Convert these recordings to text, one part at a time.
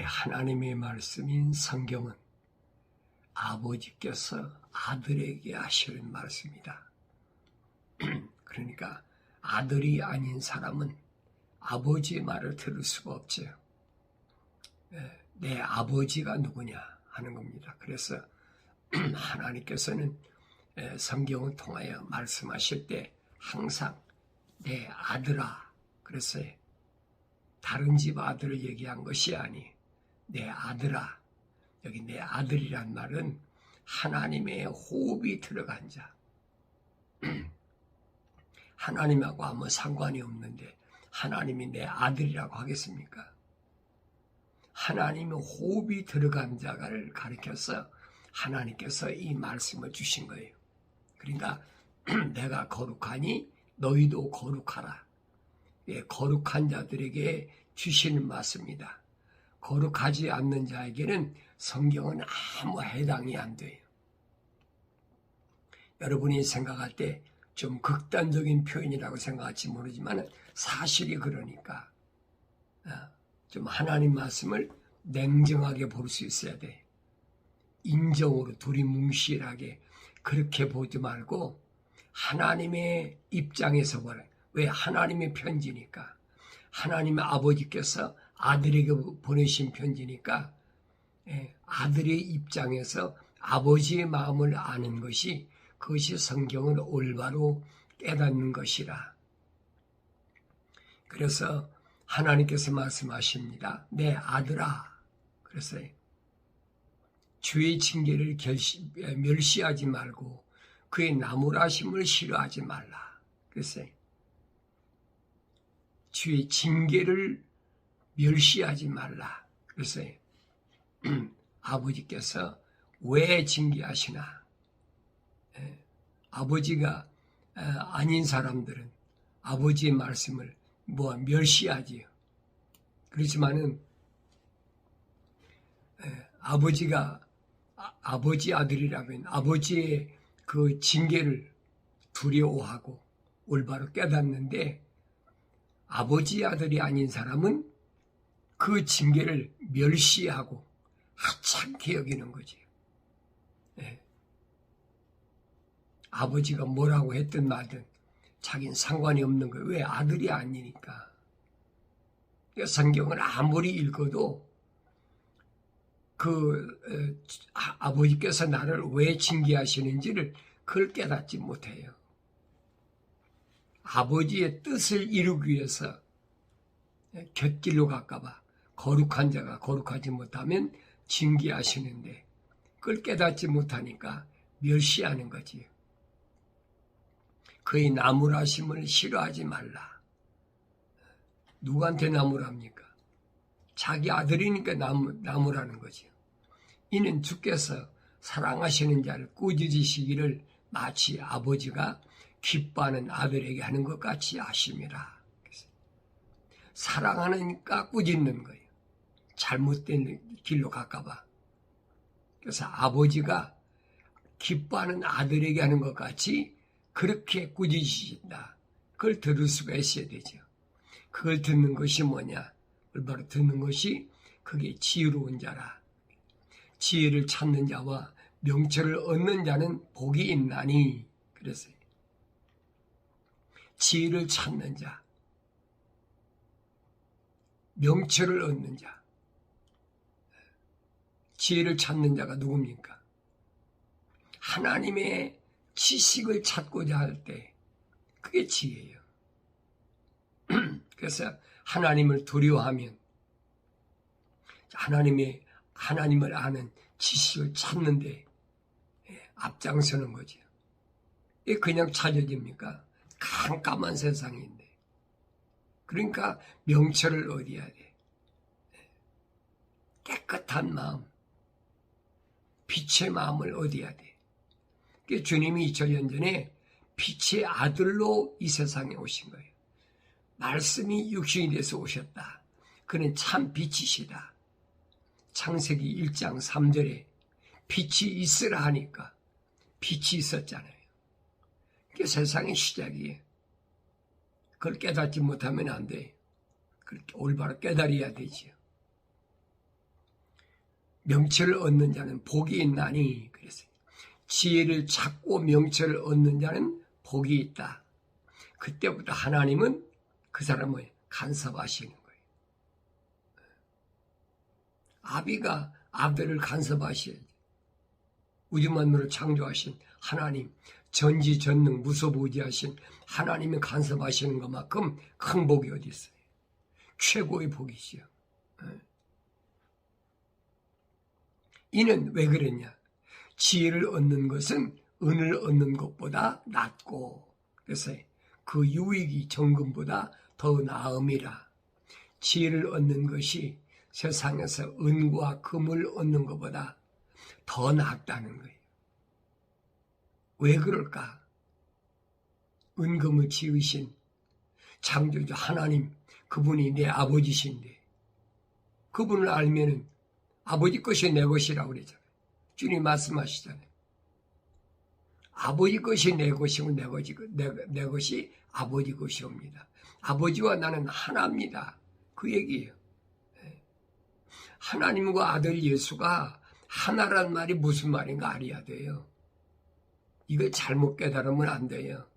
하나님의 말씀인 성경은 아버지께서 아들에게 하시는 말씀이다. 그러니까 아들이 아닌 사람은 아버지의 말을 들을 수가 없죠. 내 아버지가 누구냐 하는 겁니다. 그래서 하나님께서는 성경을 통하여 말씀하실 때 항상 내 아들아 그랬어요. 다른 집 아들을 얘기한 것이 아니 내 아들아. 여기 내 아들이란 말은 하나님의 호흡이 들어간 자. 하나님하고 아무 상관이 없는데 하나님이 내 아들이라고 하겠습니까? 하나님의 호흡이 들어간 자를 가리켜서 하나님께서 이 말씀을 주신 거예요. 그러니까 내가 거룩하니 너희도 거룩하라. 거룩한 자들에게 주시는 말씀이다. 거룩하지 않는 자에게는 성경은 아무 해당이 안 돼요. 여러분이 생각할 때 좀 극단적인 표현이라고 생각할지 모르지만 사실이 그러니까 좀 하나님 말씀을 냉정하게 볼 수 있어야 돼. 인정으로 두리뭉실하게 그렇게 보지 말고 하나님의 입장에서 보라. 왜? 하나님의 편지니까. 하나님의 아버지께서 아들에게 보내신 편지니까 아들의 입장에서 아버지의 마음을 아는 것이 그것이 성경을 올바로 깨닫는 것이라. 그래서 하나님께서 말씀하십니다. 내 아들아. 그래서 주의 징계를 멸시하지 말고 그의 나무라심을 싫어하지 말라. 그래서 주의 징계를 멸시하지 말라. 그래서 아버지께서 왜 징계하시나? 아버지가 아닌 사람들은 아버지의 말씀을 멸시하지요. 그렇지만은 아버지가 아버지 아들이라면 아버지의 그 징계를 두려워하고 올바로 깨닫는데 아버지 아들이 아닌 사람은 그 징계를 멸시하고 하찮게 여기는 거지. 아버지가 뭐라고 했든 말든 자기는 상관이 없는 거예요. 왜? 아들이 아니니까. 성경을 아무리 읽어도 아버지께서 나를 왜 징계하시는지를 그걸 깨닫지 못해요. 아버지의 뜻을 이루기 위해서 곁길로 갈까봐 거룩한 자가 거룩하지 못하면 징계하시는데 그걸 깨닫지 못하니까 멸시하는 거지. 그의 나무라심을 싫어하지 말라. 누구한테 나무랍니까? 자기 아들이니까 나무라는 거죠. 이는 주께서 사랑하시는 자를 꾸짖으시기를 마치 아버지가 기뻐하는 아들에게 하는 것 같이 하심이라. 사랑하니까 꾸짖는 거예요. 잘못된 길로 갈까봐. 그래서 아버지가 기뻐하는 아들에게 하는 것 같이 그렇게 꾸짖으신다. 그걸 들을 수가 있어야 되죠. 그걸 듣는 것이 뭐냐? 올바로 듣는 것이 그게 지혜로운 자라. 지혜를 찾는 자와 명철을 얻는 자는 복이 있나니. 그랬어요. 지혜를 찾는 자, 명철을 얻는 자. 지혜를 찾는 자가 누굽니까? 하나님의 지식을 찾고자 할 때 그게 지혜예요. 그래서 하나님을 두려워하면 하나님을 아는 지식을 찾는데 앞장서는 거죠. 이게 그냥 찾아집니까? 깜깜한 세상인데. 그러니까 명철을 얻어야 돼. 깨끗한 마음, 빛의 마음을 얻어야 돼. 주님이 2000년 전에 빛의 아들로 이 세상에 오신 거예요. 말씀이 육신이 돼서 오셨다. 그는 참 빛이시다. 창세기 1장 3절에 빛이 있으라 하니까 빛이 있었잖아요. 그게 세상의 시작이에요. 그걸 깨닫지 못하면 안 돼. 그렇게 올바로 깨달아야 되지요. 명철을 얻는 자는 복이 있나니 그랬어요. 지혜를 찾고 명철을 얻는 자는 복이 있다. 그때부터 하나님은 그 사람을 간섭하시는 거예요. 아비가 아들을 간섭하셔야지. 우주만물을 창조하신 하나님, 전지전능 무소부지하신 하나님이 간섭하시는 것만큼 큰 복이 어디 있어요. 최고의 복이지요. 이는 왜 그랬냐? 지혜를 얻는 것은 은을 얻는 것보다 낫고, 그래서 그 유익이 정금보다 더 나음이라. 지혜를 얻는 것이 세상에서 은과 금을 얻는 것보다 더 낫다는 거예요. 왜 그럴까? 은금을 지으신 창조주 하나님, 그분이 내 아버지신데, 그분을 알면은 아버지 것이 내 것이라고 그러잖아요. 주님 말씀하시잖아요. 아버지 것이 내 것이고 내 것이 아버지 것이옵니다. 아버지와 나는 하나입니다. 그 얘기예요. 하나님과 아들 예수가 하나란 말이 무슨 말인가 알아야 돼요. 이걸 잘못 깨달으면 안 돼요.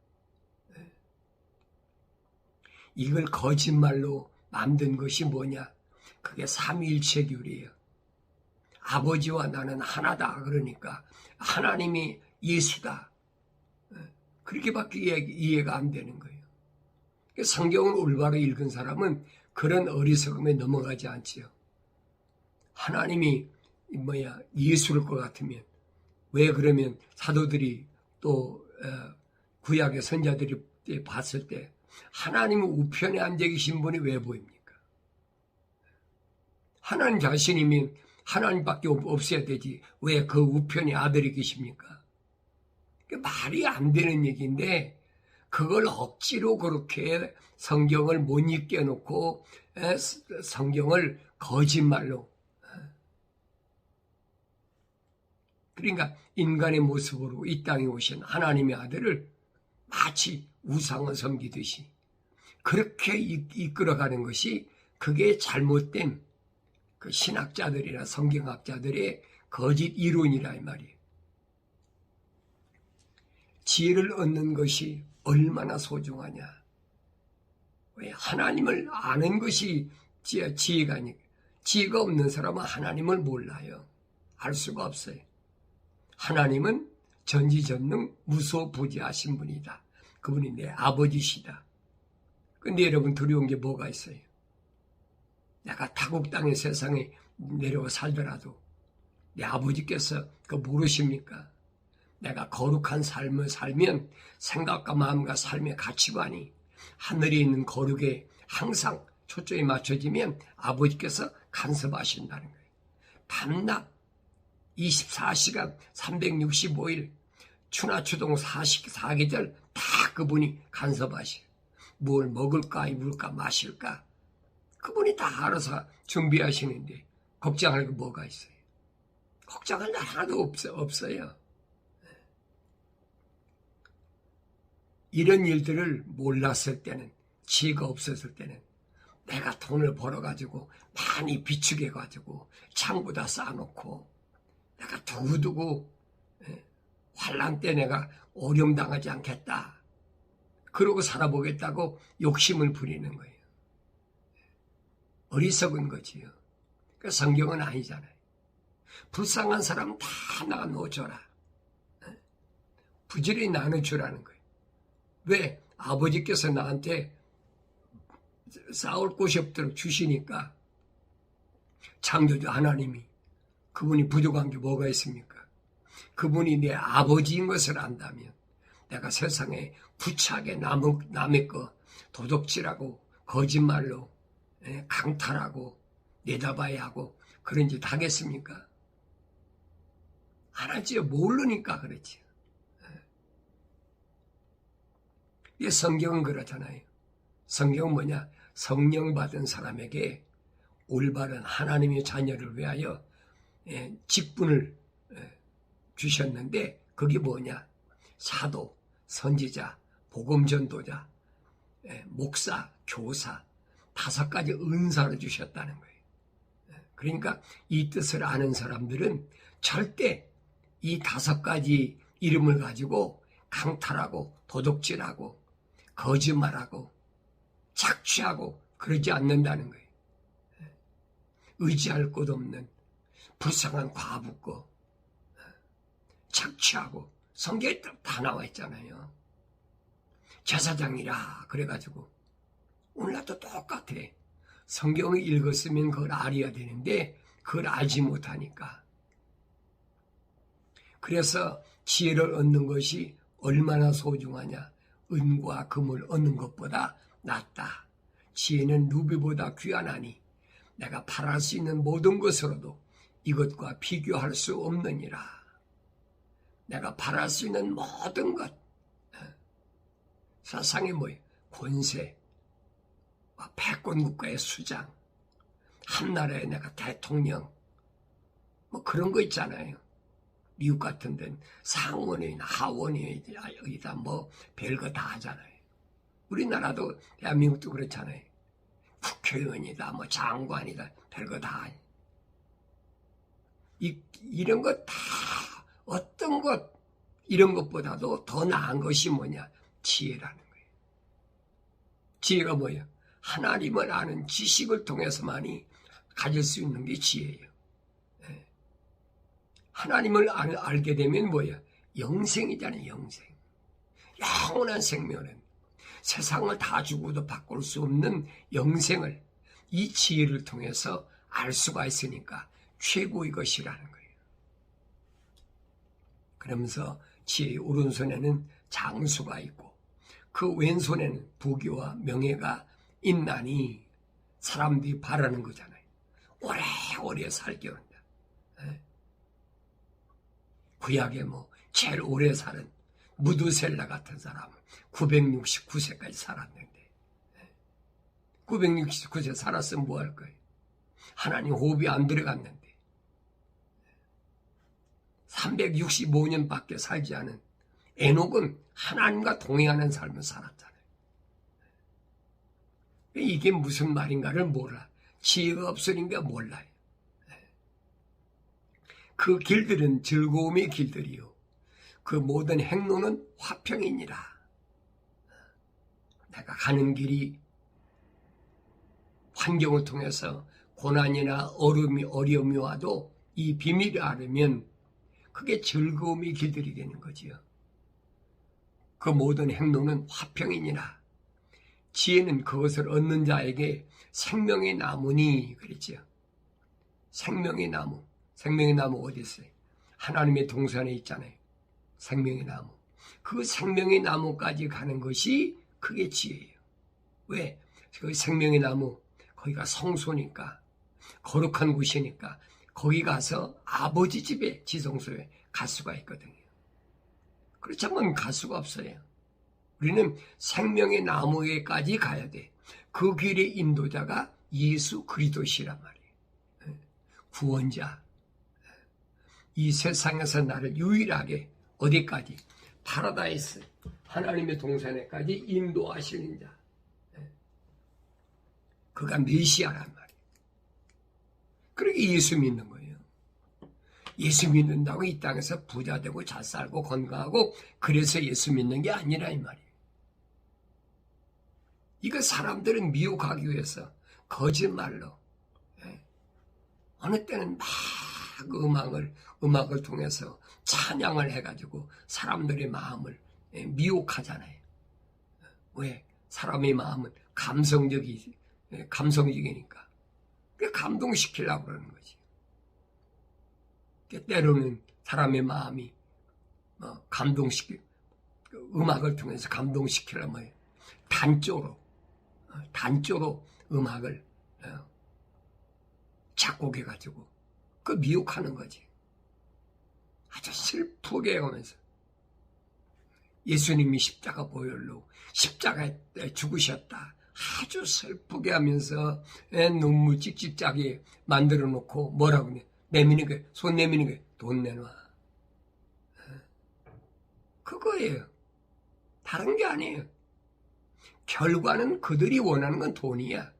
이걸 거짓말로 만든 것이 뭐냐? 그게 삼위일체교리예요. 아버지와 나는 하나다. 그러니까 하나님이 예수다. 그렇게밖에 이해가 안 되는 거예요. 성경을 올바로 읽은 사람은 그런 어리석음에 넘어가지 않지요. 하나님이 예수일 것 같으면 왜 그러면 사도들이 또 구약의 선자들이 봤을 때 하나님의 우편에 앉아 계신 분이 왜 보입니까? 하나님 자신이면 하나님밖에 없어야 되지 왜 그 우편에 아들이 계십니까? 말이 안 되는 얘기인데 그걸 억지로 그렇게 성경을 못 읽게 해놓고 성경을 거짓말로, 그러니까 인간의 모습으로 이 땅에 오신 하나님의 아들을 마치 우상을 섬기듯이 그렇게 이끌어가는 것이 그게 잘못된 그 신학자들이나 성경학자들의 거짓 이론이라 이 말이에요. 지혜를 얻는 것이 얼마나 소중하냐. 왜 하나님을 아는 것이 지혜가 아니고, 지혜가 없는 사람은 하나님을 몰라요. 알 수가 없어요. 하나님은 전지전능 무소부지하신 분이다. 그분이 내 아버지시다. 근데 여러분 두려운 게 뭐가 있어요? 내가 타국 땅의 세상에 내려와 살더라도 내 아버지께서 그거 모르십니까? 내가 거룩한 삶을 살면 생각과 마음과 삶의 가치관이 하늘에 있는 거룩에 항상 초점이 맞춰지면 아버지께서 간섭하신다는 거예요. 밤낮 24시간 365일 추나추동 4계절 다 그분이 간섭하셔요. 뭘 먹을까 입을까 마실까 그분이 다 알아서 준비하시는데 걱정할 게 뭐가 있어요? 걱정할 날 하나도 없어요. 이런 일들을 몰랐을 때는, 지혜가 없었을 때는 내가 돈을 벌어가지고 많이 비축해가지고 창고다 쌓아놓고 내가 두고두고 환난 때 내가 어려움당하지 않겠다. 그러고 살아보겠다고 욕심을 부리는 거예요. 어리석은 거지요. 그러니까 성경은 아니잖아요. 불쌍한 사람 다 나눠줘라. 부지런히 나눠주라는 거예요. 왜? 아버지께서 나한테 싸울 곳이 없도록 주시니까. 창조주 하나님이 그분이 부족한 게 뭐가 있습니까? 그분이 내 아버지인 것을 안다면 내가 세상에 부차게 남의 거 도둑질하고 거짓말로 강탈하고 내다봐야 하고 그런 짓 하겠습니까? 안 하지요. 모르니까 그렇지. 성경은 그렇잖아요. 성경은 뭐냐? 성령 받은 사람에게 올바른 하나님의 자녀를 위하여 직분을 주셨는데 그게 뭐냐? 사도, 선지자, 복음전도자, 목사, 교사 5가지 은사를 주셨다는 거예요. 그러니까 이 뜻을 아는 사람들은 절대 이 5가지 이름을 가지고 강탈하고 도둑질하고 거짓말하고 착취하고 그러지 않는다는 거예요. 의지할 곳 없는 불쌍한 과부고 착취하고 성경에 다 나와 있잖아요. 제사장이라 그래가지고 오늘날도 똑같아. 성경을 읽었으면 그걸 알아야 되는데 그걸 알지 못하니까. 그래서 지혜를 얻는 것이 얼마나 소중하냐. 은과 금을 얻는 것보다 낫다. 지혜는 루비보다 귀하나니 내가 팔할 수 있는 모든 것으로도 이것과 비교할 수 없느니라. 내가 팔할 수 있는 모든 것. 세상에 뭐예요? 권세, 패권 국가의 수장, 한 나라에 내가 대통령, 뭐 그런 거 있잖아요. 미국 같은 데는 상원이나 하원이다 뭐 별거 다 하잖아요. 우리나라도 대한민국도 그렇잖아요. 국회의원이다 뭐 장관이다 별거 다 해. 이런 것 다 어떤 것 이런 것보다도 더 나은 것이 뭐냐? 지혜라는 거예요. 지혜가 뭐예요? 하나님을 아는 지식을 통해서만이 가질 수 있는 게 지혜예요. 하나님을 알게 되면 뭐예요? 영생이잖아요. 영생. 영원한 생명은 세상을 다 주고도 바꿀 수 없는 영생을 이 지혜를 통해서 알 수가 있으니까 최고의 것이라는 거예요. 그러면서 지혜의 오른손에는 장수가 있고 그 왼손에는 부귀와 명예가 있나니 사람들이 바라는 거잖아요. 오래오래 살게 한다. 구약에 뭐 제일 오래 사는 무두셀라 같은 사람은 969세까지 살았는데 969세 살았으면 뭐 할 거예요? 하나님 호흡이 안 들어갔는데 365년밖에 살지 않은 에녹은 하나님과 동행하는 삶을 살았잖아요. 이게 무슨 말인가를 몰라. 지혜가 없으니까 몰라요. 그 길들은 즐거움의 길들이요. 그 모든 행로는 화평이니라. 내가 가는 길이 환경을 통해서 고난이나 어려움이 와도 이 비밀을 알으면 그게 즐거움의 길들이 되는 거지요. 그 모든 행로는 화평이니라. 지혜는 그것을 얻는 자에게 생명의 나무니 그랬지요. 생명의 나무. 생명의 나무 어디 있어요? 하나님의 동산에 있잖아요. 생명의 나무. 그 생명의 나무까지 가는 것이 그게 지혜예요. 왜? 그 생명의 나무 거기가 성소니까 거룩한 곳이니까 거기 가서 아버지 집에 지성소에 갈 수가 있거든요. 그렇지만 갈 수가 없어요. 우리는 생명의 나무에까지 가야 돼. 그 길의 인도자가 예수 그리스도시란 말이에요. 구원자. 이 세상에서 나를 유일하게 어디까지? 파라다이스, 하나님의 동산에까지 인도하시는 자. 그가 메시아란 말이에요. 그렇게 예수 믿는 거예요. 예수 믿는다고 이 땅에서 부자 되고 잘 살고 건강하고 그래서 예수 믿는 게 아니라 이 말이에요. 이거 사람들은 미혹하기 위해서 거짓말로 어느 때는 막 음악을 통해서 찬양을 해가지고 사람들의 마음을 미혹하잖아요. 왜? 사람의 마음은 감성적이니까. 감동시키려고 그러는 거지. 때로는 사람의 마음이 음악을 통해서 감동시키려면 단조로 음악을 작곡해가지고 그 미혹하는 거지. 아주 슬프게 하면서 예수님이 십자가 보혈로 십자가에 죽으셨다. 아주 슬프게 하면서 눈물 찍찍하게 만들어 놓고 뭐라고 그래? 손 내미는 게 돈 내놔. 그거예요. 다른 게 아니에요. 결과는 그들이 원하는 건 돈이야.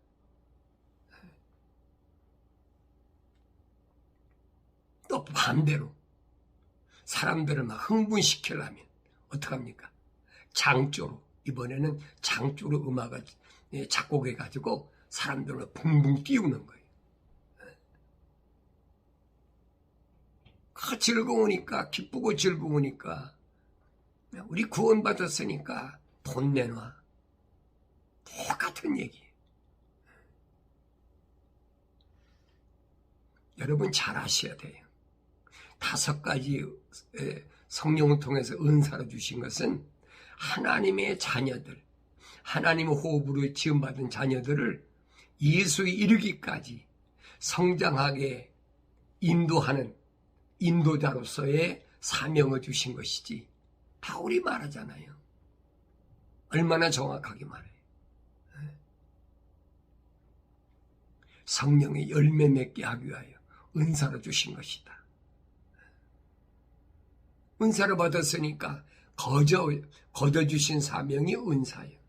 또 반대로 사람들을 막 흥분시키려면 어떡합니까? 장조로, 이번에는 장조로 음악을 작곡해가지고 사람들을 붕붕 띄우는 거예요. 즐거우니까, 기쁘고 즐거우니까, 우리 구원받았으니까 돈 내놔. 똑같은 얘기예요. 여러분 잘 아셔야 돼요. 5가지 성령을 통해서 은사로 주신 것은 하나님의 자녀들, 하나님의 호흡으로 지음받은 자녀들을 예수에 이르기까지 성장하게 인도하는 인도자로서의 사명을 주신 것이지. 바울이 말하잖아요. 얼마나 정확하게 말해요. 성령의 열매 맺게 하기 위하여 은사로 주신 것이다. 은사를 받았으니까 거저주신 사명이 은사예요.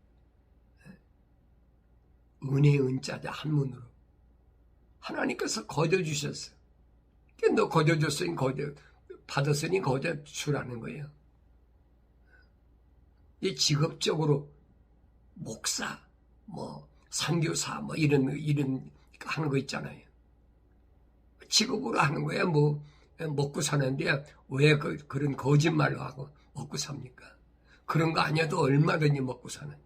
은혜의 은자자 한문으로. 하나님께서 거저주셨어. 너 거저줬으니 받았으니 거저주라는 거예요. 이 직업적으로 목사, 선교사, 이런 하는 거 있잖아요. 직업으로 하는 거야. 먹고 사는데 왜 그런 거짓말로 하고 먹고 삽니까? 그런 거 아니어도 얼마든지 먹고 사는데.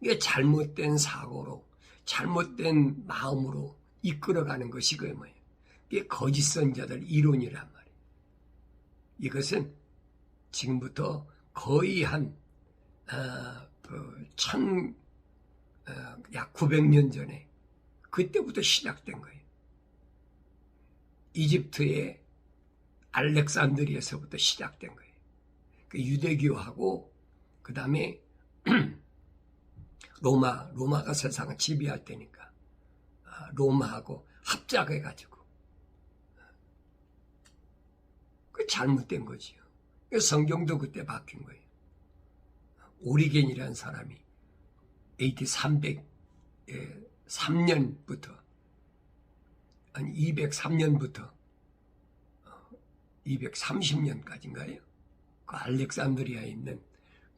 이게 잘못된 사고로, 잘못된 마음으로 이끌어가는 것이 그게 뭐예요? 이게 거짓 선자들 이론이란 말이에요. 이것은 지금부터 거의 약 900년 전에 그때부터 시작된 거예요. 이집트의 알렉산드리아에서부터 시작된 거예요. 그 유대교하고 그 다음에 로마가 세상을 지배할 때니까 로마하고 합작해가지고 그 잘못된 거지요. 성경도 그때 바뀐 거예요. 오리겐이라는 사람이 AD 303년부터 아니 203년부터 230년까지인가요? 그 알렉산드리아에 있는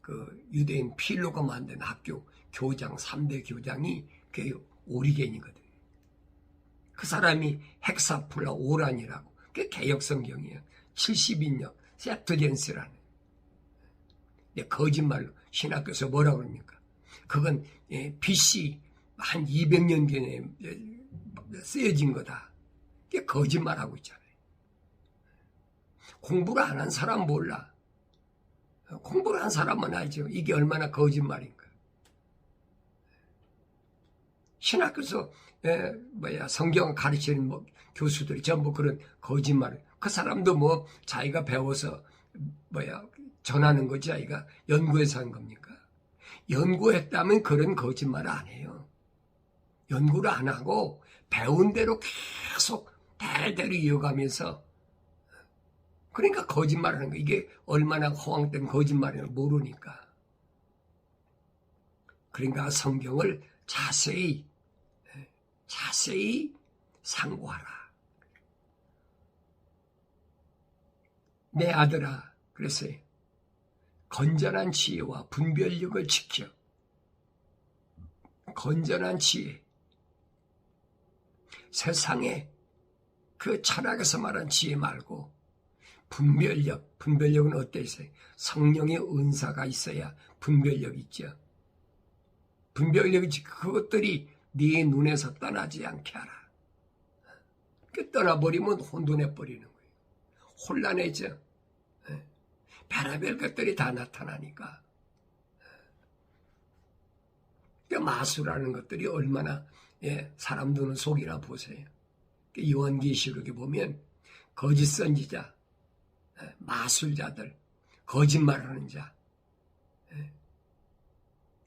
그 유대인 필로가 만든 학교 교장 3대 교장이 그 오리겐이거든요. 그 사람이 헥사플라 오란이라고 그게 개역 성경이에요. 70인역 셉트젠스라는. 거짓말로 신학교에서 뭐라고 그럽니까? 그건 BC 한 200년 전에 쓰여진 거다. 이게 거짓말하고 있잖아요. 공부를 안 한 사람 몰라. 공부를 한 사람은 알죠. 이게 얼마나 거짓말인가. 신학교에서 성경 가르치는 교수들이 전부 그런 거짓말을. 그 사람도 자기가 배워서 전하는 거지 자기가 연구해서 한 겁니까? 연구했다면 그런 거짓말을 안 해요. 연구를 안 하고 배운 대로 계속 대대로 이어가면서 그러니까 거짓말하는 거. 이게 얼마나 허황된 거짓말인지 모르니까. 그러니까 성경을 자세히 상고하라. 내 아들아, 그랬어요. 건전한 지혜와 분별력을 지켜. 건전한 지혜. 세상에 그 철학에서 말한 지혜 말고 분별력은 어때 있어요? 성령의 은사가 있어야 분별력이 있죠. 분별력이 그것들이 네 눈에서 떠나지 않게 하라. 그 떠나버리면 혼돈해 버리는 거예요. 혼란해져. 별의별 것들이 다 나타나니까. 마술하는 것들이 얼마나 사람 두는 속이나 보세요. 요한계시록에 보면 거짓 선지자, 마술자들, 거짓말하는 자,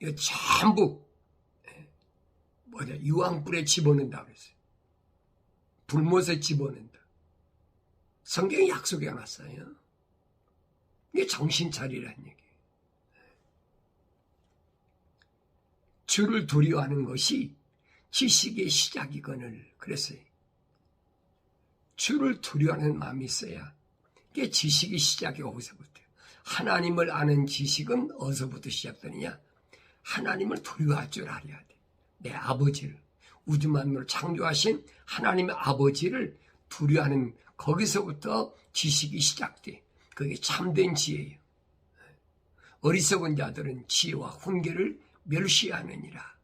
이거 전부 유황불에 집어넣는다고 그랬어요. 불못에 집어넣는다. 성경이 약속해 놨어요. 이게 정신 차리라는 얘기예요. 주를 두려워하는 것이 지식의 시작이거늘 그랬어요. 주를 두려워하는 마음이 있어야 이게 지식의 시작이 어디서부터요? 하나님을 아는 지식은 어디서부터 시작되느냐? 하나님을 두려워할 줄 알아야 돼. 내 아버지를, 우주 만물을 창조하신 하나님의 아버지를 두려워하는 거기서부터 지식이 시작돼. 그게 참된 지혜예요. 어리석은 자들은 지혜와 훈계를 멸시하느니라.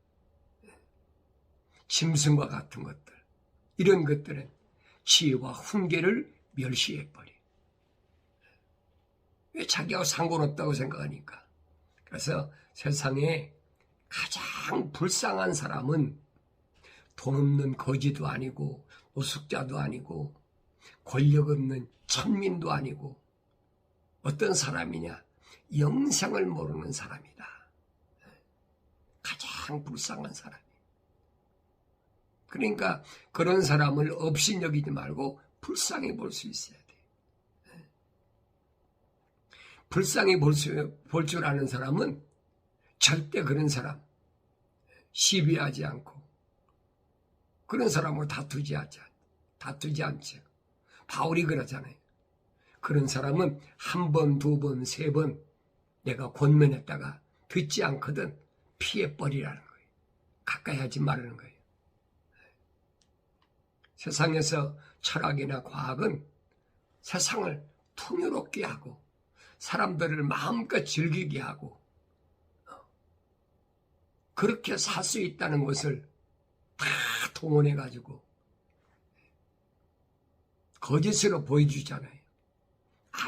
짐승과 같은 것들, 이런 것들은 지혜와 훈계를 멸시해버려. 왜 자기하고 상관없다고 생각하니까. 그래서 세상에 가장 불쌍한 사람은 돈 없는 거지도 아니고 노숙자도 아니고 권력 없는 천민도 아니고 어떤 사람이냐? 영생을 모르는 사람이다. 가장 불쌍한 사람. 그러니까 그런 사람을 업신여기지 말고 불쌍히 볼 수 있어야 돼. 불쌍히 볼 줄 아는 사람은 절대 그런 사람 시비하지 않고 그런 사람을 다투지 않죠. 바울이 그러잖아요. 그런 사람은 한 번, 두 번, 세 번 내가 권면했다가 듣지 않거든 피해버리라는 거예요. 가까이 하지 말라는 거예요. 세상에서 철학이나 과학은 세상을 풍요롭게 하고 사람들을 마음껏 즐기게 하고 그렇게 살 수 있다는 것을 다 동원해가지고 거짓으로 보여주잖아요.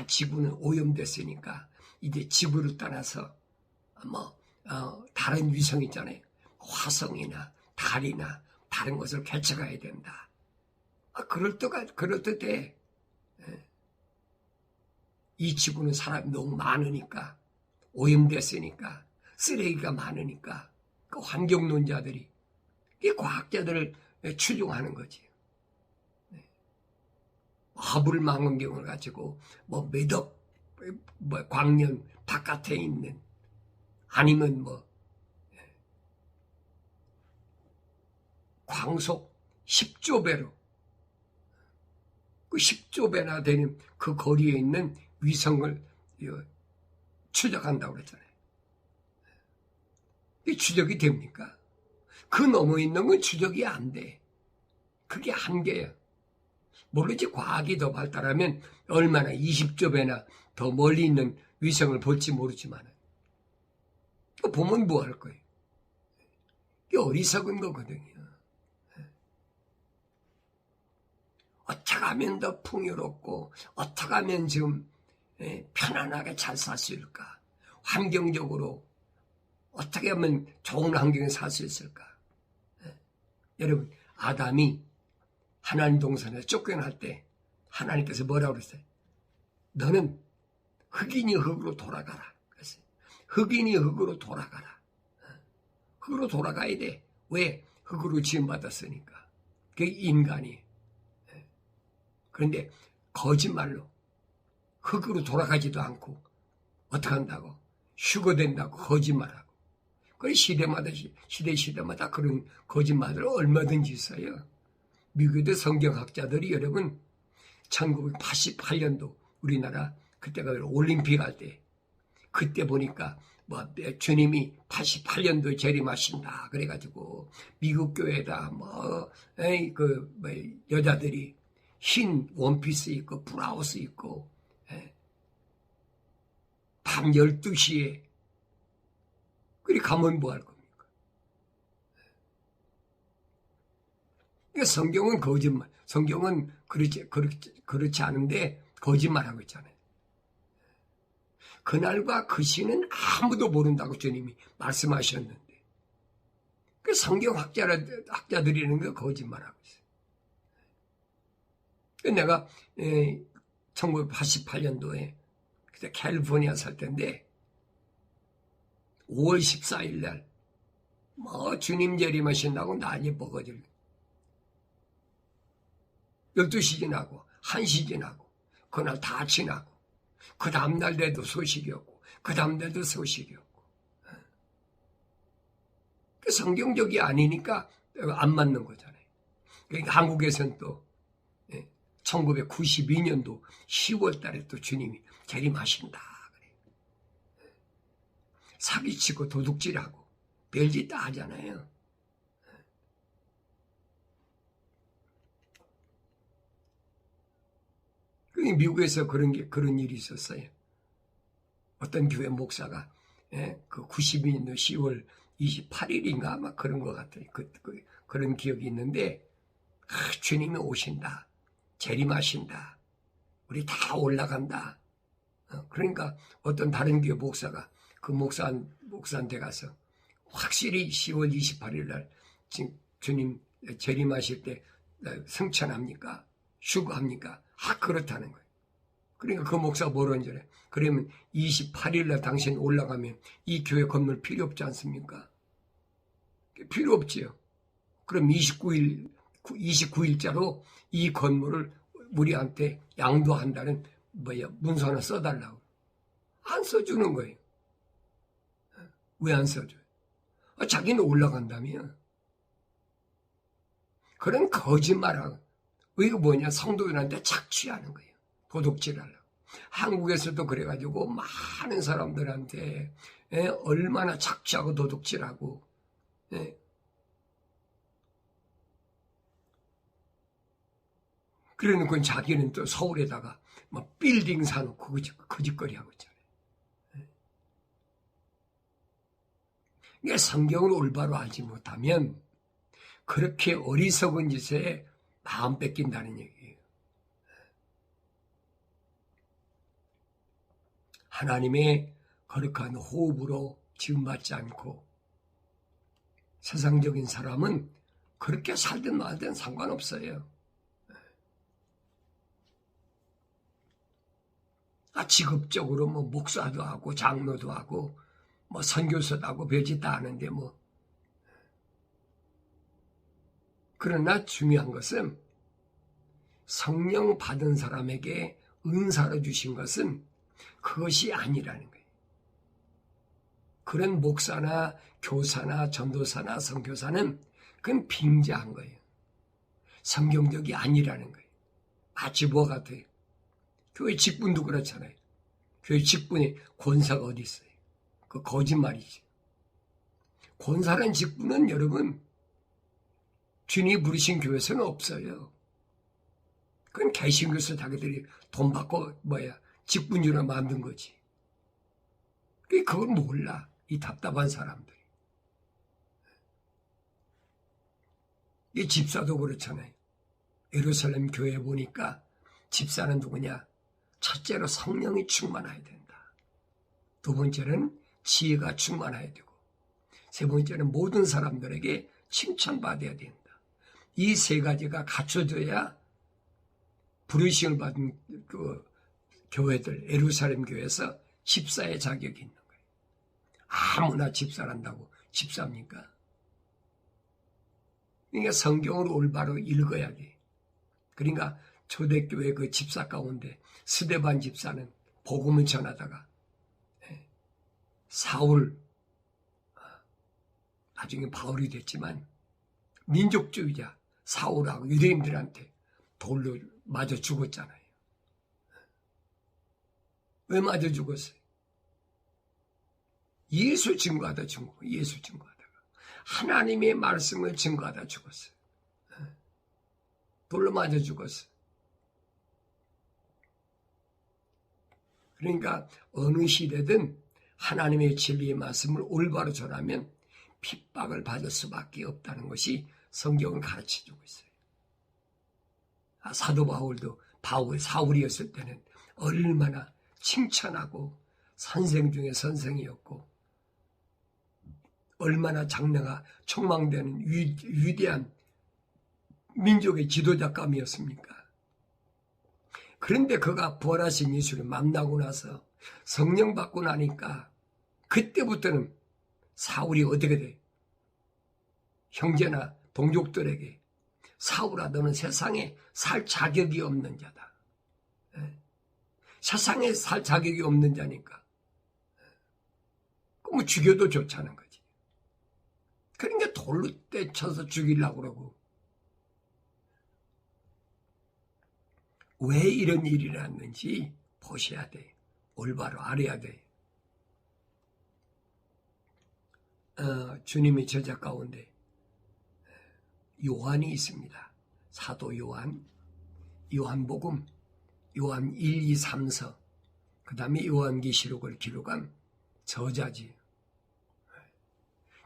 지구는 오염됐으니까 이제 지구를 떠나서 다른 위성 있잖아요. 화성이나 달이나 다른 것을 개척해야 된다. 그럴듯해. 이 지구는 사람이 너무 많으니까 오염됐으니까 쓰레기가 많으니까 그 환경론자들이 이 과학자들을 추종하는 거지. 허블 망원경을 가지고 몇억 광년 바깥에 있는 아니면 광속 10조 배로 그 10조 배나 되는 그 거리에 있는 위성을 추적한다고 그랬잖아요. 이 추적이 됩니까? 그 넘어 있는 건 추적이 안 돼. 그게 한계야. 모르지 과학이 더 발달하면 얼마나 20조 배나 더 멀리 있는 위성을 볼지 모르지만 보면 뭐 할 거예요? 이게 어리석은 거거든요. 어떻게 하면 더 풍요롭고 어떻게 하면 지금 편안하게 잘 살 수 있을까? 환경적으로 어떻게 하면 좋은 환경에 살 수 있을까? 여러분, 아담이 하나님 동산에서 쫓겨날 때 하나님께서 뭐라고 그랬어요? 너는 흑인이 흑으로 돌아가라. 그랬어요. 흑인이 흑으로 돌아가라. 흑으로 돌아가야 돼. 왜? 흑으로 지음받았으니까. 그게 인간이. 그런데 거짓말로 흑으로 돌아가지도 않고 어떻게 한다고? 휴거된다고 거짓말하고. 그 시대마다 그런 거짓말을 얼마든지 있어요. 미국의 성경학자들이 여러분 1988년도 우리나라 그때가 올림픽 할 때 그때 보니까 주님이 88년도에 재림하신다 그래가지고 미국 교회다 여자들이 흰 원피스 입고 브라우스 입고 밤 12시에 그리 가면 뭐 할 겁니까? 성경은 거짓말. 성경은 그렇지 않은데 거짓말하고 있잖아요. 그날과 그 시는 아무도 모른다고 주님이 말씀하셨는데 그 성경 학자들이라는 게 거짓말하고 있어요. 내가 1988년도에 그때 캘리포니아 살 때인데 5월 14일 날 주님 재림하신다고 난리 뻐거질 12시 지나고 1시 지나고 그날 다 지나고 그 다음날 돼도 소식이 없고 그 다음날도 소식이 없고 그 성경적이 아니니까 안 맞는 거잖아요. 그러니까 한국에서는 또 1992년도 10월 달에 또 주님이 재림하신다. 사기치고 도둑질하고 별짓 다 하잖아요. 미국에서 그런 일이 있었어요. 어떤 교회 목사가 그 92년도 10월 28일인가 아마 그런 것 같아요. 그런 기억이 있는데 주님이 오신다. 재림하신다. 우리 다 올라간다. 그러니까 어떤 다른 교회 목사가 그 목사한테 가서 확실히 10월 28일 날 주님 재림하실 때 승천합니까? 휴거합니까? 그렇다는 거예요. 그러니까 그 목사가 뭐라는 줄 알아요? 그러면 28일 날 당신 올라가면 이 교회 건물 필요 없지 않습니까? 필요 없지요. 그럼 29일자로 이 건물을 우리한테 양도한다는 문서 하나 써달라고. 안 써주는 거예요. 왜 안 써줘요? 자기는 올라간다며. 그런 거짓말하고. 이거 뭐냐? 성도들한테 착취하는 거예요. 도둑질하려고. 한국에서도 그래가지고 많은 사람들한테 얼마나 착취하고 도둑질하고 그러니까 자기는 또 서울에다가 막 빌딩 사놓고 거짓거리 하고 있잖아요. 이게 성경을 올바로 알지 못하면 그렇게 어리석은 짓에 마음 뺏긴다는 얘기예요. 하나님의 거룩한 호흡으로 지음받지 않고 세상적인 사람은 그렇게 살든 말든 상관없어요. 직업적으로 목사도 하고 장로도 하고 선교사도 하고 별짓 다 하는데 그러나 중요한 것은 성령 받은 사람에게 은사로 주신 것은 그것이 아니라는 거예요. 그런 목사나 교사나 전도사나 선교사는 그건 빙자한 거예요. 성경적이 아니라는 거예요. 마치 뭐가 같아요? 교회 직분도 그렇잖아요. 교회 직분에 권사가 어디 있어요? 그 거짓말이지. 권사라는 직분은 여러분 주님이 부르신 교회에서는 없어요. 그건 개신교에서 자기들이 돈 받고 직분주로 만든 거지. 그걸 몰라. 이 답답한 사람들이. 이 집사도 그렇잖아요. 예루살렘 교회 보니까 집사는 누구냐? 첫째로 성령이 충만해야 된다. 두 번째는 지혜가 충만해야 되고 세 번째는 모든 사람들에게 칭찬받아야 된다. 이 세 가지가 갖춰져야 부르심을 받은 그 교회들, 예루살렘 교회에서 집사의 자격이 있는 거예요. 아무나 집사란다고 집사입니까? 그러니까 성경을 올바로 읽어야 돼. 그러니까 초대교회 그 집사 가운데 스데반 집사는 복음을 전하다가 사울, 나중에 바울이 됐지만 민족주의자 사울하고 유대인들한테 돌로 맞아 죽었잖아요. 왜 맞아 죽었어요? 예수 증거하다 죽고 예수 증거하다가 하나님의 말씀을 증거하다 죽었어요. 돌로 맞아 죽었어요. 그러니까 어느 시대든 하나님의 진리의 말씀을 올바로 전하면 핍박을 받을 수밖에 없다는 것이 성경을 가르쳐주고 있어요. 사도 바울도 사울이었을 때는 얼마나 칭찬하고 선생 중에 선생이었고 얼마나 장래가 촉망되는 위대한 민족의 지도자감이었습니까? 그런데 그가 부활하신 예수를 만나고 나서 성령 받고 나니까 그때부터는 사울이 어떻게 돼? 형제나 동족들에게 사울아 너는 세상에 살 자격이 없는 자다. 세상에 살 자격이 없는 자니까 그럼 죽여도 좋다는 거지. 그러니까 돌로 때쳐서 죽이려고 그러고. 왜 이런 일이 일어났는지 보셔야 돼. 올바로 알아야 돼. 주님의 제자 가운데 요한이 있습니다. 사도 요한, 요한복음, 요한 1, 2, 3서, 그 다음에 요한계시록을 기록한 저자지.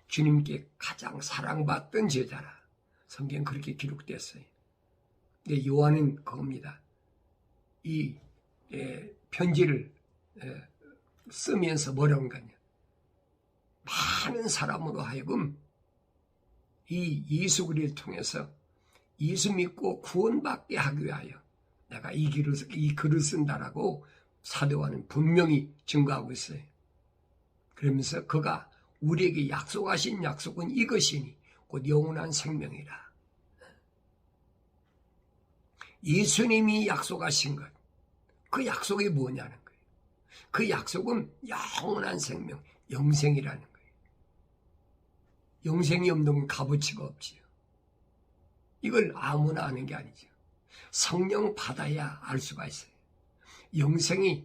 주님께 가장 사랑받던 제자라. 성경 그렇게 기록됐어요. 근데 요한은 그겁니다. 이 편지를 쓰면서 뭐라고 하냐. 많은 사람으로 하여금 이 예수 그리스도를 통해서 예수 믿고 구원받게 하기 위하여 내가 이 글을 쓴다라고 사도 요한은 분명히 증거하고 있어요. 그러면서 그가 우리에게 약속하신 약속은 이것이니 곧 영원한 생명이라. 예수님이 약속하신 것, 그 약속이 뭐냐는 거예요. 그 약속은 영원한 생명, 영생이라는 거예요. 영생이 없는 건 값어치가 없지요. 이걸 아무나 아는 게 아니죠. 성령 받아야 알 수가 있어요. 영생이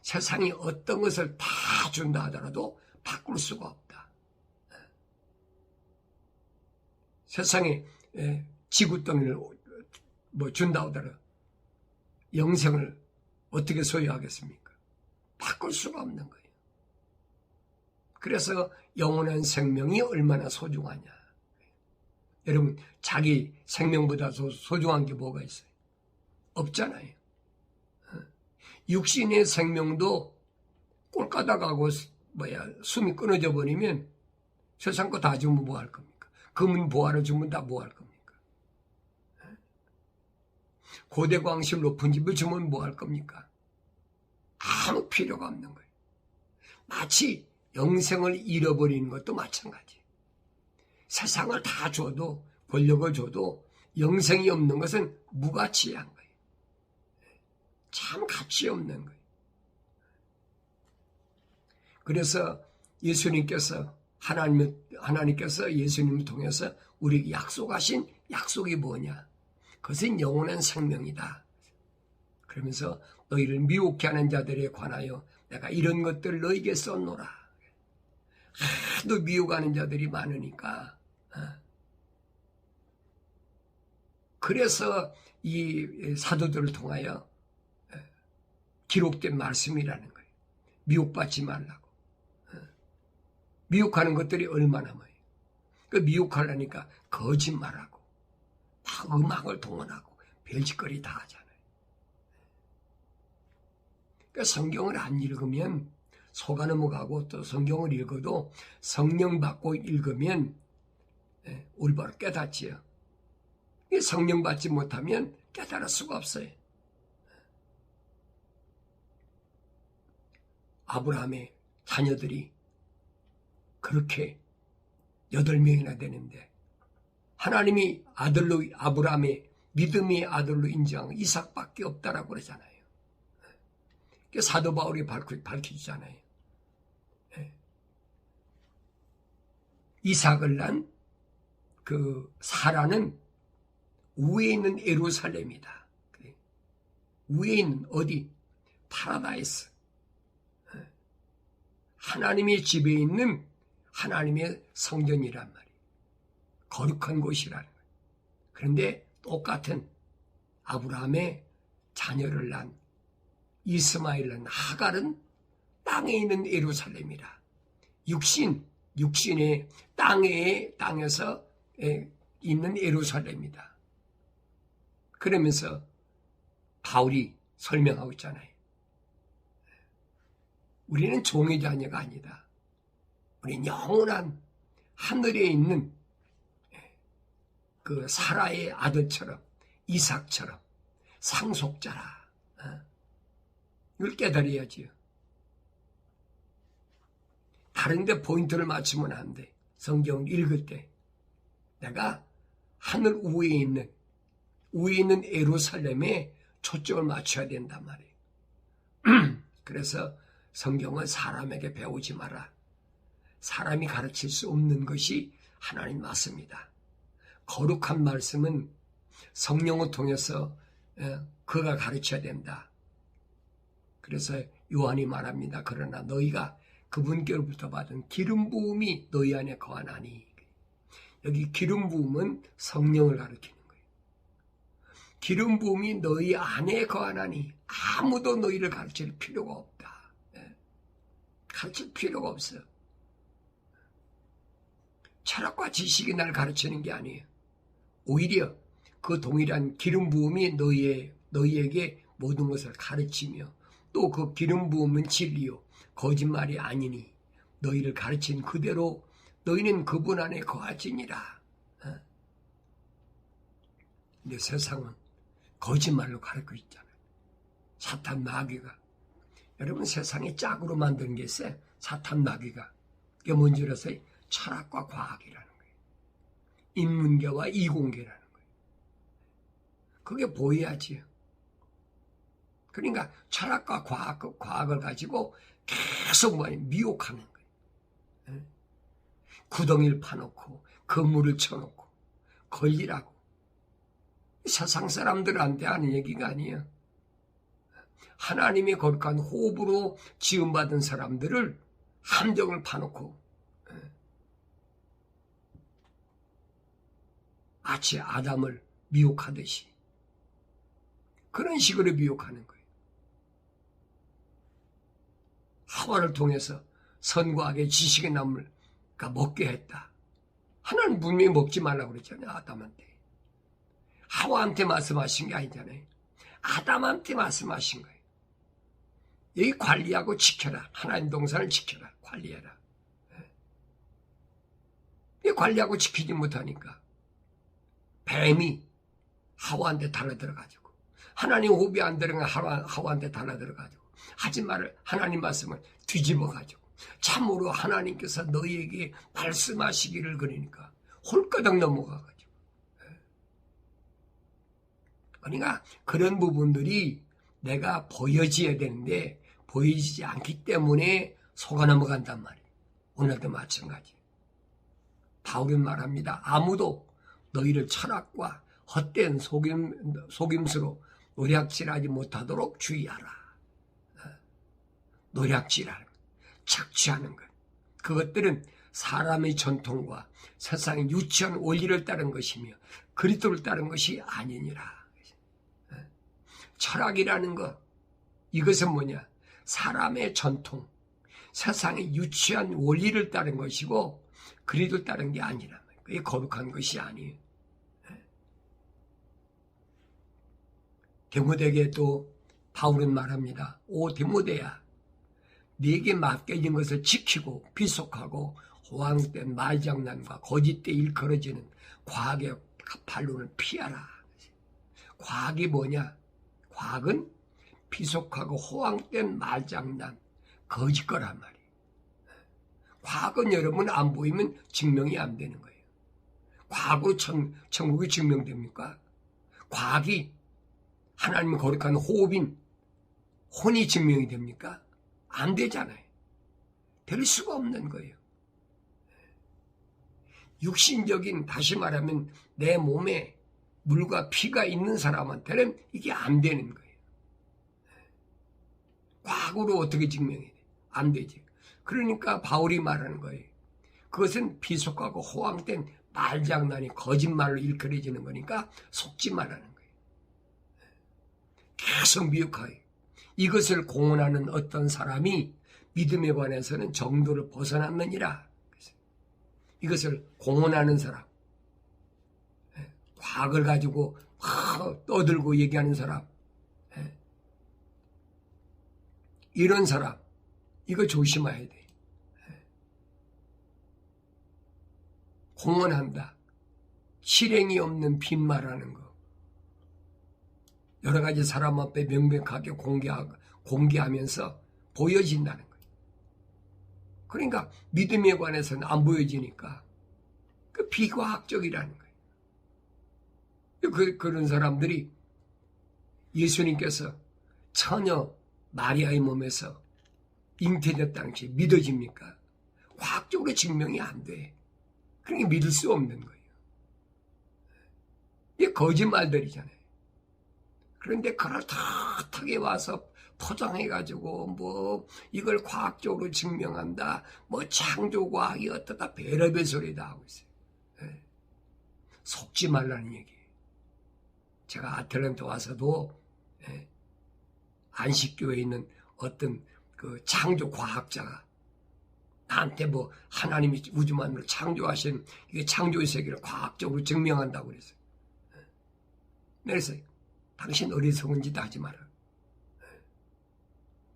세상이 어떤 것을 다 준다 하더라도 바꿀 수가 없다. 세상에 지구덩이를 준다 하더라도 영생을 어떻게 소유하겠습니까? 바꿀 수가 없는 거예요. 그래서 영원한 생명이 얼마나 소중하냐. 여러분, 자기 생명보다 소중한 게 뭐가 있어요? 없잖아요. 육신의 생명도 꼴까닥하고 숨이 끊어져 버리면 세상 거 다 주면 뭐 할 겁니까? 금은 보화를 주면 다 뭐 할 겁니까? 고대 광실 높은 집을 주면 뭐 할 겁니까? 아무 필요가 없는 거예요. 마치 영생을 잃어버리는 것도 마찬가지예요. 세상을 다 줘도, 권력을 줘도 영생이 없는 것은 무가치한 거예요. 참 가치 없는 거예요. 그래서 예수님께서 하나님께서 예수님을 통해서 우리에게 약속하신 약속이 뭐냐? 그것은 영원한 생명이다. 그러면서 너희를 미혹해 하는 자들에 관하여 내가 이런 것들을 너희에게 썼노라. 하도 미혹하는 자들이 많으니까. 그래서 이 사도들을 통하여 기록된 말씀이라는 거예요. 미혹받지 말라고. 미혹하는 것들이 얼마나 많아요. 그 미혹하려니까 거짓말하고 막 음악을 동원하고 별짓거리 다 하잖아요. 그러니까 성경을 안 읽으면 속아 넘어가고 또 성경을 읽어도 성령 받고 읽으면 올바로 깨닫지요. 성령 받지 못하면 깨달을 수가 없어요. 아브라함의 자녀들이 그렇게 8명이나 되는데 하나님이 아들로 아브라함의 믿음의 아들로 인정한 이삭밖에 없다라고 그러잖아요. 사도 바울이 밝혀주잖아요. 이삭을 난 그 사라는 위에 있는 예루살렘이다. 위에 있는 어디? 파라다이스. 하나님의 집에 있는 하나님의 성전이란 말이에요. 거룩한 곳이라는 거예요. 그런데 똑같은 아브라함의 자녀를 난 이스마엘을 난 하갈은 땅에 있는 예루살렘이라. 육신의 땅에서 있는 예루살렘이다. 그러면서 바울이 설명하고 있잖아요. 우리는 종의 자녀가 아니다. 우리는 영원한 하늘에 있는 그 사라의 아들처럼 이삭처럼 상속자라. 이걸 깨달아야지요. 다른 데 포인트를 맞추면 안 돼. 성경을 읽을 때 내가 하늘 위에 있는 예루살렘에 초점을 맞춰야 된단 말이에요. 그래서 성경은 사람에게 배우지 마라. 사람이 가르칠 수 없는 것이 하나님 맞습니다. 거룩한 말씀은 성령을 통해서 그가 가르쳐야 된다. 그래서 요한이 말합니다. 그러나 너희가 그분께로부터 받은 기름 부음이 너희 안에 거하나니. 여기 기름 부음은 성령을 가리키는 거예요. 기름 부음이 너희 안에 거하나니 아무도 너희를 가르칠 필요가 없다. 가르칠 필요가 없어요. 철학과 지식이 날 가르치는 게 아니에요. 오히려 그 동일한 기름 부음이 너희에게 모든 것을 가르치며 또 그 기름 부음은 진리요 거짓말이 아니니 너희를 가르친 그대로 너희는 그분 안에 거하지니라. 근데 세상은 거짓말로 가르치고 있잖아요. 사탄 마귀가. 여러분 세상에 짝으로 만든 게 있어요. 사탄 마귀가. 그게 뭔지 알아서요? 철학과 과학이라는 거예요. 인문계와 이공계라는 거예요. 그게 보여야지요. 그러니까 철학과 과학을 가지고 계속 미혹하는 거예요. 구덩이를 파놓고 건물을 쳐놓고 걸리라고. 세상 사람들한테 하는 얘기가 아니에요. 하나님의 거룩한 호흡으로 지음받은 사람들을 함정을 파놓고 마치 아담을 미혹하듯이 그런 식으로 미혹하는 거예요. 하와를 통해서 선과 악의 지식의 나무를 먹게 했다. 하나는 분명히 먹지 말라고 그랬잖아요. 아담한테. 하와한테 말씀하신 게 아니잖아요. 아담한테 말씀하신 거예요. 여기 관리하고 지켜라. 하나님 동산을 지켜라. 관리해라. 이 관리하고 지키지 못하니까 뱀이 하와한테 달라들어가지고 하나님 호흡이 안 들어가 하와한테 달라들어가지고 하지 말을 하나님 말씀을 뒤집어가지고 참으로 하나님께서 너희에게 말씀하시기를 그러니까 홀까닥 넘어가가지고. 그러니까 그런 부분들이 내가 보여져야 되는데 보이지 않기 때문에 속아 넘어간단 말이에요. 오늘도 마찬가지. 바울은 말합니다. 아무도 너희를 철학과 헛된 속임수로 노략질하지 못하도록 주의하라. 노략질하는 것, 착취하는 것. 그것들은 사람의 전통과 세상의 유치한 원리를 따른 것이며 그리스도를 따른 것이 아니니라. 철학이라는 것, 이것은 뭐냐? 사람의 전통, 세상의 유치한 원리를 따른 것이고 그리스도를 따른 게 아니라 그게 거룩한 것이 아니에요. 디모데에게 또 바울은 말합니다. 오 디모데야, 네게 맡겨진 것을 지키고 비속하고 호황된 말장난과 거짓되이 일컬어지는 과학의 반론을 피하라. 과학이 뭐냐? 과학은 비속하고 호황된 말장난, 거짓 거란 말이에요. 과학은 여러분 안 보이면 증명이 안 되는 거예요. 과학으로 천국이 증명됩니까? 과학이 하나님의 거룩한 호흡인 혼이 증명이 됩니까? 안 되잖아요. 될 수가 없는 거예요. 육신적인, 다시 말하면 내 몸에 물과 피가 있는 사람한테는 이게 안 되는 거예요. 과학으로 어떻게 증명이 돼? 안 되지. 그러니까 바울이 말하는 거예요. 그것은 비속하고 호황된 말장난이 거짓말로 일컬어지는 거니까 속지 말라는 거예요. 계속 미혹하여 이것을 공언하는 어떤 사람이 믿음에 관해서는 정도를 벗어났느니라. 이것을 공언하는 사람, 과학을 가지고 떠들고 얘기하는 사람, 이런 사람, 이거 조심해야 돼. 공언한다. 실행이 없는 빈말하는 거. 여러 가지 사람 앞에 명백하게 공개하면서 보여진다는 거예요. 그러니까 믿음에 관해서는 안 보여지니까 그 비과학적이라는 거예요. 그런 사람들이 예수님께서 처녀 마리아의 몸에서 잉태됐다는 것이 믿어집니까? 과학적으로 증명이 안 돼. 그러니까 믿을 수 없는 거예요. 이게 거짓말들이잖아요. 그런데 그럴듯하게 와서 포장해가지고 뭐 이걸 과학적으로 증명한다, 뭐 창조과학이 어떠다, 별의별 소리 다 하고 있어요. 네. 속지 말라는 얘기예요. 제가 아틀란타 와서도 안식교에 있는 어떤 그 창조 과학자가 나한테 뭐 하나님이 우주만을 창조하신 이게 창조의 세계를 과학적으로 증명한다고 그랬어요. 그래서 당신 어리석은 짓 하지 마라.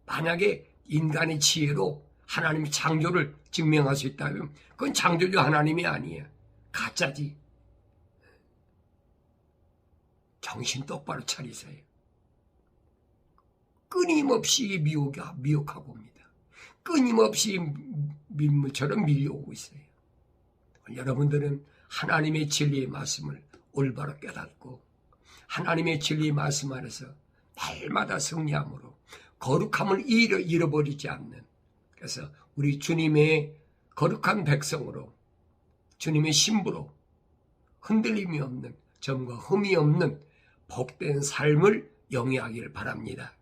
만약에 인간의 지혜로 하나님의 창조를 증명할 수 있다면 그건 창조주 하나님이 아니에요. 가짜지. 정신 똑바로 차리세요. 끊임없이 미혹하고 옵니다. 끊임없이 민물처럼 밀려오고 있어요. 여러분들은 하나님의 진리의 말씀을 올바로 깨닫고 하나님의 진리의 말씀 안에서 날마다 승리함으로 거룩함을 잃어버리지 않는, 그래서 우리 주님의 거룩한 백성으로 주님의 신부로 흔들림이 없는 점과 흠이 없는 복된 삶을 영위하기를 바랍니다.